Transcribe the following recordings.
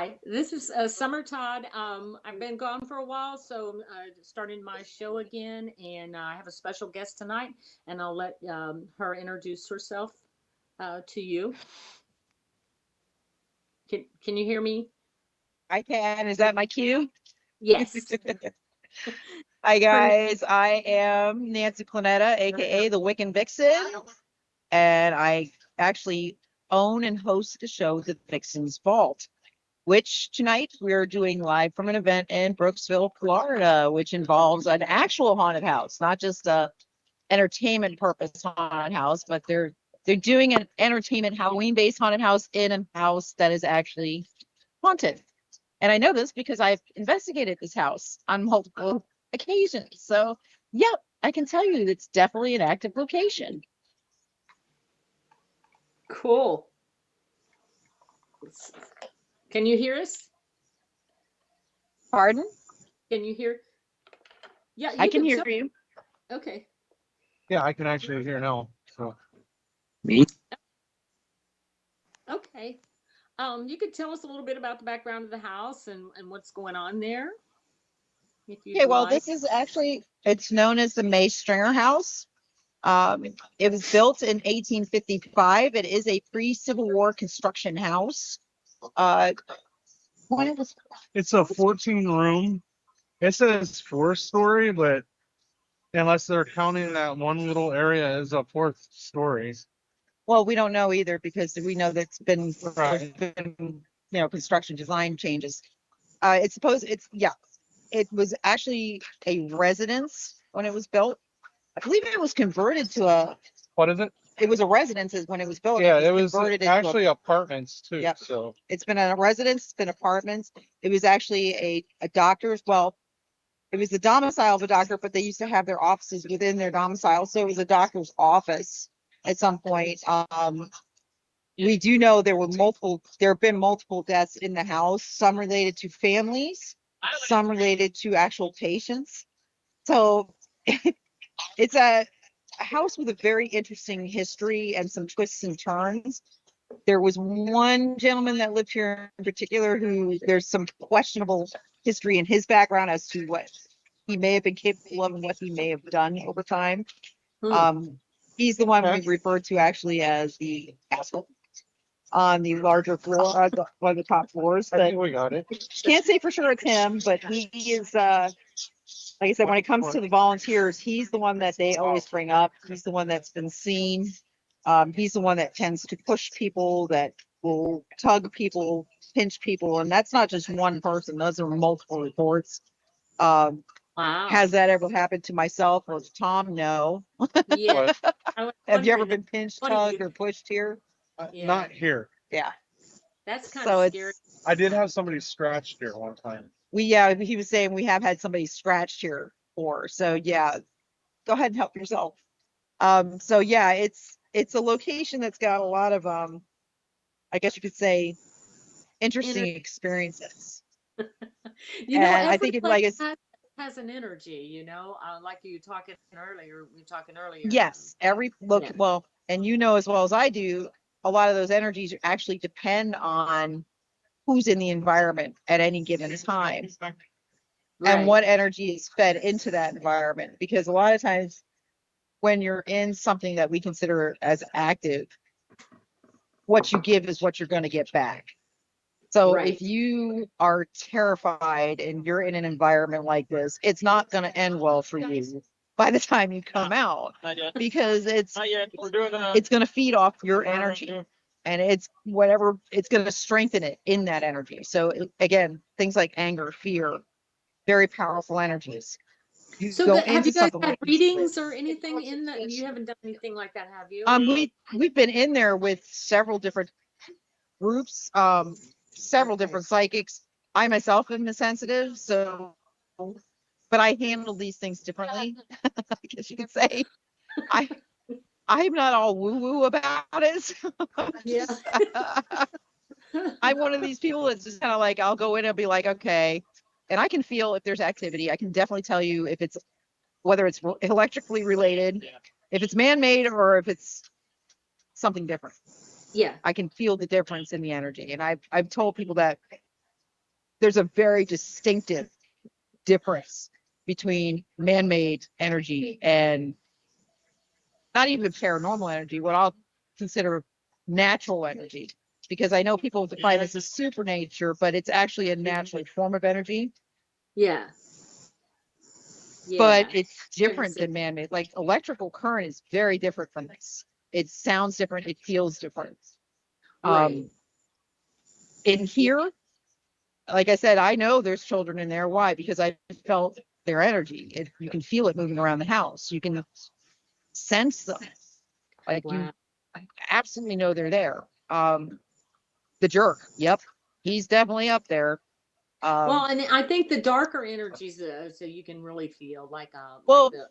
Hi, this is Summer Todd. I've been gone for a while, so I'm starting my show again, and I have a special guest tonight, and I'll let her introduce herself to you. Can you hear me? I can. Is that my cue? Yes. Hi, Her, guys. I am Nancy Planetta, aka the Wiccan Vixen, and I actually own and host the show, The Vixen's Vault, which tonight we're doing live from an event in Brooksville, Florida, which involves an actual haunted house, not just a entertainment purpose haunted house, but they're doing an entertainment Halloween-based haunted house in a house that is actually haunted. And I know this because I've investigated this house on multiple occasions. So, yeah, I can tell you it's definitely an active location. cool. Can you hear us? Pardon? Can you hear? Yeah, I you can can hear tell. you. Okay. Yeah, I can actually hear now. So Okay. You could tell us a little bit about the background of the house and what's going on there, if you'd Okay, well, like. this is actually it's known as the May Stringer House. It was built in 1855. It is a pre-Civil War construction house. Uh, when it was it's a 14 room. It says 4-story, but unless they're counting that one little area as a fourth story. Well, we don't know either because we know that's been there's Right. been construction design changes. It's supposed it's yeah, it was actually a residence when it was built. I believe it was converted to a What is it? it was a residence when it was built. It Yeah, was it was converted into a actually apartments too. yep. So It's been a residence, it's been apartments. It was actually a doctor's, well, it was the domicile of a doctor, but they used to have their offices within their domicile. So it was a doctor's office at some point. We do know there have been multiple deaths in the house, some related to families, some related to actual patients. So it's a house with a very interesting history and some twists and turns. There was one gentleman that lived here in particular who there's some questionable history in his background as to what he may have been capable of and what he may have done over time. Hmm. Um, he's the one we refer to actually as the asshole on the larger floor, one of the top floors. I But think we got it. can't say for sure it's him, but he is like I said, when it comes to the volunteers, he's the one that they always bring up. He's the one that's been seen. He's the one that tends to push people, that will tug people, pinch people, and that's not just one person. Those are multiple reports. Um, Wow. has that ever happened to myself or to Tom? No. Yeah, But I was Have you ever wondering that. been pinched, Funny you. tugged, or pushed here? Yeah, not here. Yeah. that's kind of So scary. it's I did have somebody scratched here one time. he was saying we have had somebody scratched here before. So yeah, go ahead and help yourself. So yeah, it's a location that's got a lot of I guess you could say interesting Ener- experiences. And I Every think it place like it's has an energy. Like you talking earlier. We were talking earlier. yes, every look Yeah. well, and you know as well as I do, a lot of those energies actually depend on who's in the environment at any given time and Right. what energy is fed into that environment. Because a lot of times when you're in something that we consider as active, what you give is what you're going to get back. So if Right. you are terrified and you're in an environment like this, it's not going to end well for you by the time you come out because it's going to feed off your energy and it's whatever it's going to strengthen it in that energy. So again, things like anger, fear, very powerful energies. You So go have you into guys something had like this. readings or anything in that? You haven't done anything like that, have you? We've been in there with several different groups, several different psychics. I myself am a sensitive, so but I handle these things differently, I guess you could say. I I'm not all woo-woo about it. Yeah. I'm one of these people that's just kind of like I'll go in and be like, okay. And I can feel if there's activity. I can definitely tell you if it's whether it's electrically related, if it's man-made or if it's something different. Yeah. I can feel the difference in the energy. And I've told people that there's a very distinctive difference between man-made energy and not even paranormal energy, what I'll consider natural energy. Because I know people define this as supernature, but it's actually a natural form of energy. Yeah. But Yeah. it's different than man-made. Like electrical current is very different from this. It sounds different. It feels different. Right. In here, like I said, I know there's children in there. Why? Because I felt their energy. You can feel it moving around the house. You can sense them. Like you Wow. absolutely know they're there. The jerk. Yep. He's definitely up there. Well, and I think the darker energies, so you can really feel like Well, the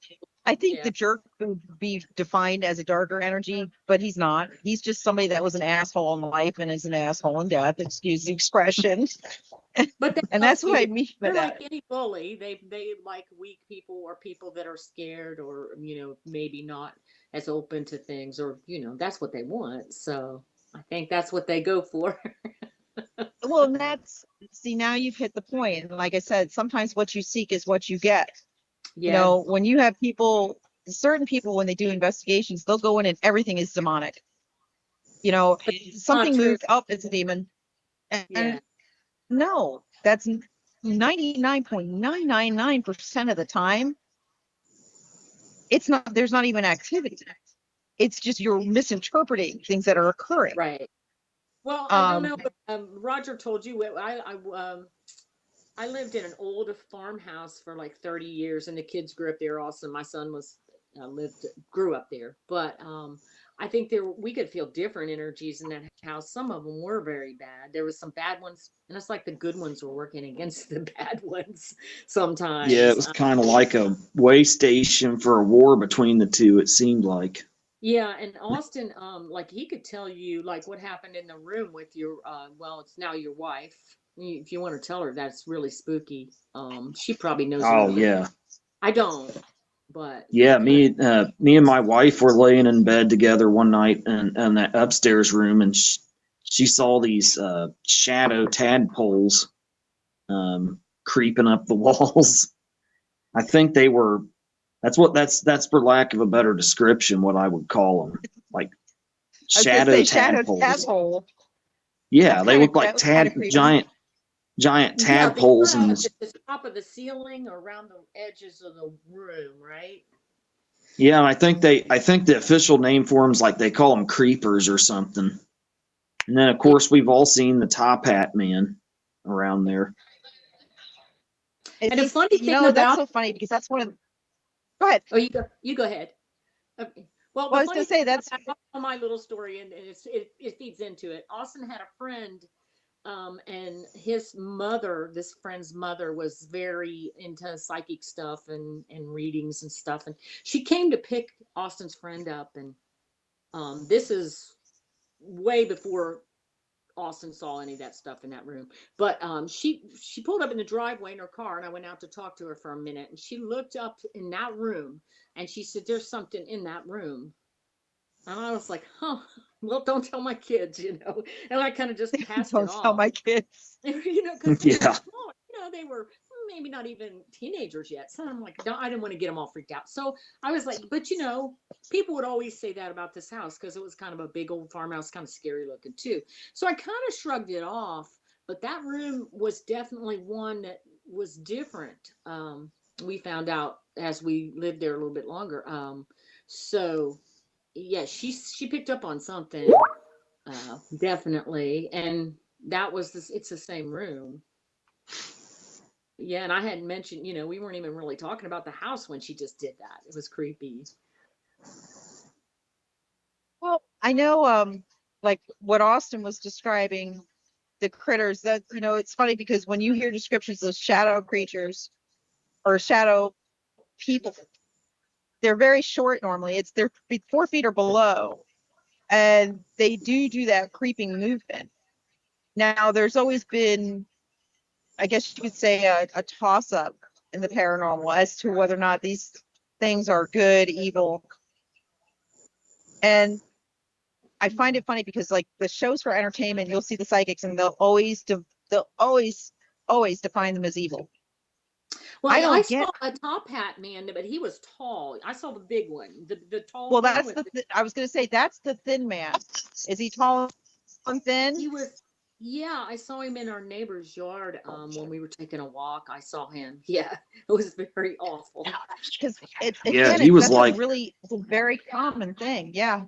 I think yeah. the jerk would be defined as a darker energy, but he's not. He's just somebody that was an asshole in life and is an asshole in death. Excuse the expression. But they And love that's what I you. mean by They're that. like any bully. They like weak people or people that are scared or maybe not as open to things or that's what they want. So I think that's what they go for. Well, and see, now you've hit the point. And like I said, sometimes what you seek is what you get. Yeah. When you have certain people, when they do investigations, they'll go in and everything is demonic. Not Something true. moved up, it's a demon. Yeah. And no, that's 99.999% of the time. There's not even activity. It's just you're misinterpreting things that are occurring. Right. Well, I don't Um, know. Roger told you I lived in an old farmhouse for like 30 years, and the kids grew up there. Also, my son grew up there. But I think we could feel different energies in that house. Some of them were very bad. There was some bad ones, and it's like the good ones were working against the bad ones Yeah, it sometimes. was kind of like a way station for a war between the two, it seemed like. Yeah, and Austin, like he could tell you like what happened in the room with your well, it's now your wife. If you want to tell her that's really spooky. She probably knows a Oh little bit. yeah. I don't, but Yeah, I, me and my wife were laying in bed together one night in that upstairs room, and she saw these shadow tadpoles creeping up the walls. I think they were. That's for lack of a better description what I would call them, like I was gonna shadow say shadow tadpoles. tadpole. Yeah, they look That like was kind of creepy. giant yeah, they tadpoles, run and up at the top of the ceiling or around the edges of the room, right? yeah, I think the official name for them is like they call them creepers or something. And then of Yeah. course we've all seen the top hat man around there. And And the see, funny thing that's about so funny because that's one of the, go ahead. oh, you go ahead. Okay. Well, Well, the I was funny gonna thing say about that's that, I'll tell my little story, and it feeds into it. Austin had a friend, and this friend's mother was very into psychic stuff and readings and stuff, and she came to pick Austin's friend up, and this is way before Austin saw any of that stuff in that room. But she pulled up in the driveway in her car, and I went out to talk to her for a minute, and she looked up in that room, and she said, "There's something in that room." And I was like, "Huh, well, don't tell my kids." And I kind of just passed it don't tell off. my kids. Because they were Yeah. small, they were maybe not even teenagers yet. So I'm like, no, I didn't want to get them all freaked out. So I was like, but people would always say that about this house because it was kind of a big old farmhouse, kind of scary looking too. So I kind of shrugged it off. But that room was definitely one that was different. We found out as we lived there a little bit longer. So yeah, she picked up on something, definitely, and that was this. It's the same room. Yeah, and I hadn't mentioned, we weren't even really talking about the house when she just did that. It was creepy. Well, I know, like what Austin was describing, the critters that, it's funny because when you hear descriptions of shadow creatures or shadow people, they're very short normally. They're 4 feet or below, and they do that creeping movement. Now, there's always been, I guess you could say, a toss up in the paranormal as to whether or not these things are good, evil. And I find it funny because like the shows for entertainment, you'll see the psychics and they'll always always define them as evil. Well, I don't I get- saw a top hat man, but he was tall. I saw the big one, the tall Well, man that's with I was going to say that's the thin man. Is he tall and thin? he was. Yeah, I saw him in our neighbor's yard when we were taking a walk. I saw him. Yeah, it was very awful. Because Yeah, he was that's like- it's a very common thing. Yeah.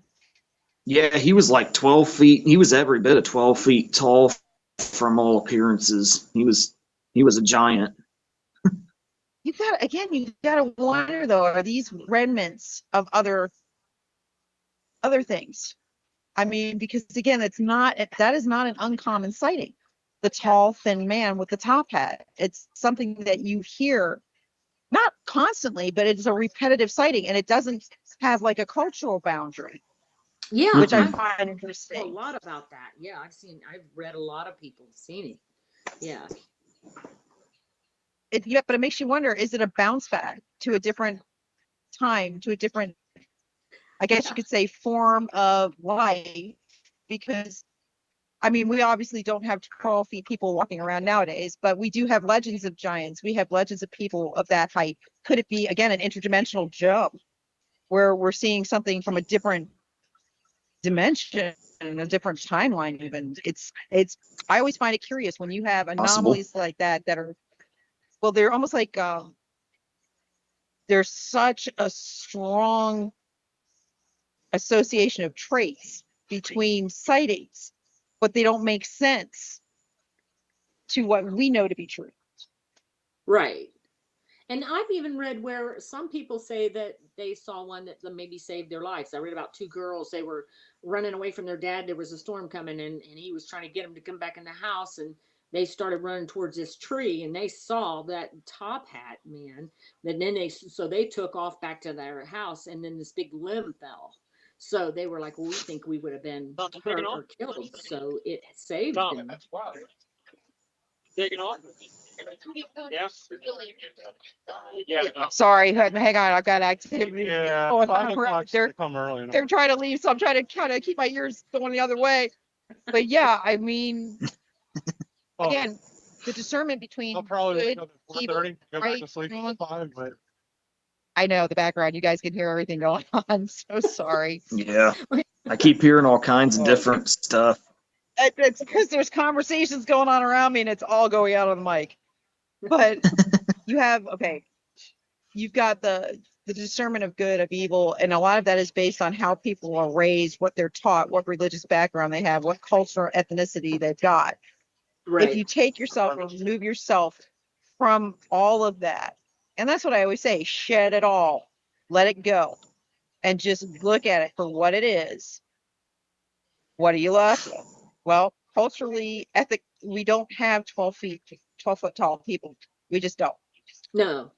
Yeah, he was like 12 feet. He was every bit of 12 feet tall from all appearances. He was a giant. You gotta wonder though, are these remnants of other things? I mean, because again, that is not an uncommon sighting. The tall, thin man with the top hat. It's something that you hear not constantly, but it's a repetitive sighting, and it doesn't have like a cultural boundary, Yeah, which I I've find heard a interesting. lot about that. Yeah, I've read a lot of people seen it. Yeah. But it makes you wonder, is it a bounce back to a different time, to a different, I guess you could say, form of life? Because I mean, we obviously don't have 12 feet people walking around nowadays, but we do have legends of giants. We have legends of people of that height. Could it be, again, an interdimensional jump where we're seeing something from a different dimension and a different timeline even? I always find it curious when you have anomalies like that are, well, they're almost like, there's such a strong association of traits between sightings, but they don't make sense to what we know to be true. Right. And I've even read where some people say that they saw one that maybe saved their lives. I read about two girls. They were running away from their dad. There was a storm coming and he was trying to get them to come back in the house. And they started running towards this tree and they saw that top hat man. And then they took off back to their house and then this big limb fell. So they were like, well, we think we would have been hurt or killed. So it saved them. Taking off? Yeah. Sorry, hang on. I've got activity Yeah. going on 5 around. o'clock They're come early. they're trying to leave, so I'm trying to kind of keep my ears going the other way. But yeah, I mean, Oh, again, the discernment between I'll probably good, wake up at evil, 4:30, go back right, to sleep wrong. at 5, but I know the background. You guys can hear everything going on. So sorry. Yeah. I keep hearing all kinds of Oh. different stuff. It's because there's conversations going on around me, and it's all going out on the mic. But you've got the discernment of good, of evil, and a lot of that is based on how people are raised, what they're taught, what religious background they have, what cultural ethnicity they've got. Right. If you take yourself or remove yourself from all of that, and that's what I always say, shed it all, let it go, and just look at it for what it is. What are you left with? Well, culturally, we don't have 12 foot tall people. We just don't. No.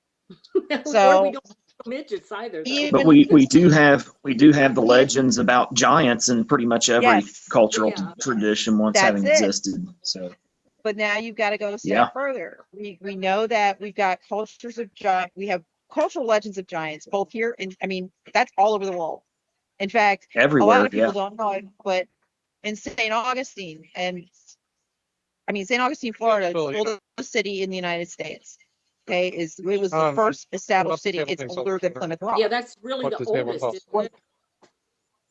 So- Or we don't have midgets either. Though. Even- But we do have the legends about giants in pretty much every Yes. cultural Yeah. tradition once That's having it. existed. So But now you've got to go a step Yeah. further. We know that we've got cultures of giants. We have cultural legends of giants, both here and I mean, that's all over the world. In fact, a everywhere, lot of people yeah. don't know it, but in St. Augustine, St. Augustine, Florida, is the oldest city in the United States. Okay, it was the first established city. table It's things older up than there. Plymouth Rock. Yeah, that's really What's the the table oldest. cost?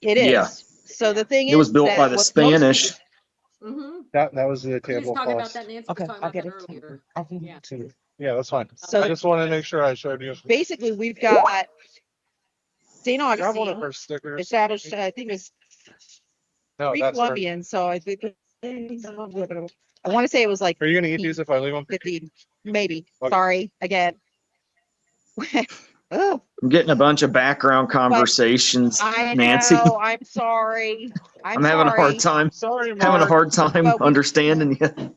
Isn't it? It is. Yeah. So the thing It was is built that by the what most Spanish. people- Mm-hmm. That was the We were table talking about cost. that. Nancy Okay, was talking I'll about get that it. earlier. I'll give Yeah. it. Yeah, that's fine. So I just wanted to make sure I showed you. basically, we've got St. Grab one of Augustine her stickers. established, I think it's No, that's her. pre-Columbian, so I think I want to say it was like Are you gonna eat these if I leave them? 50, maybe. Okay. Sorry, again. Oh, I'm getting a bunch of background conversations, I Nancy. know. I'm sorry. I'm having a hard time Sorry, having a Mark. hard time But we- understanding you.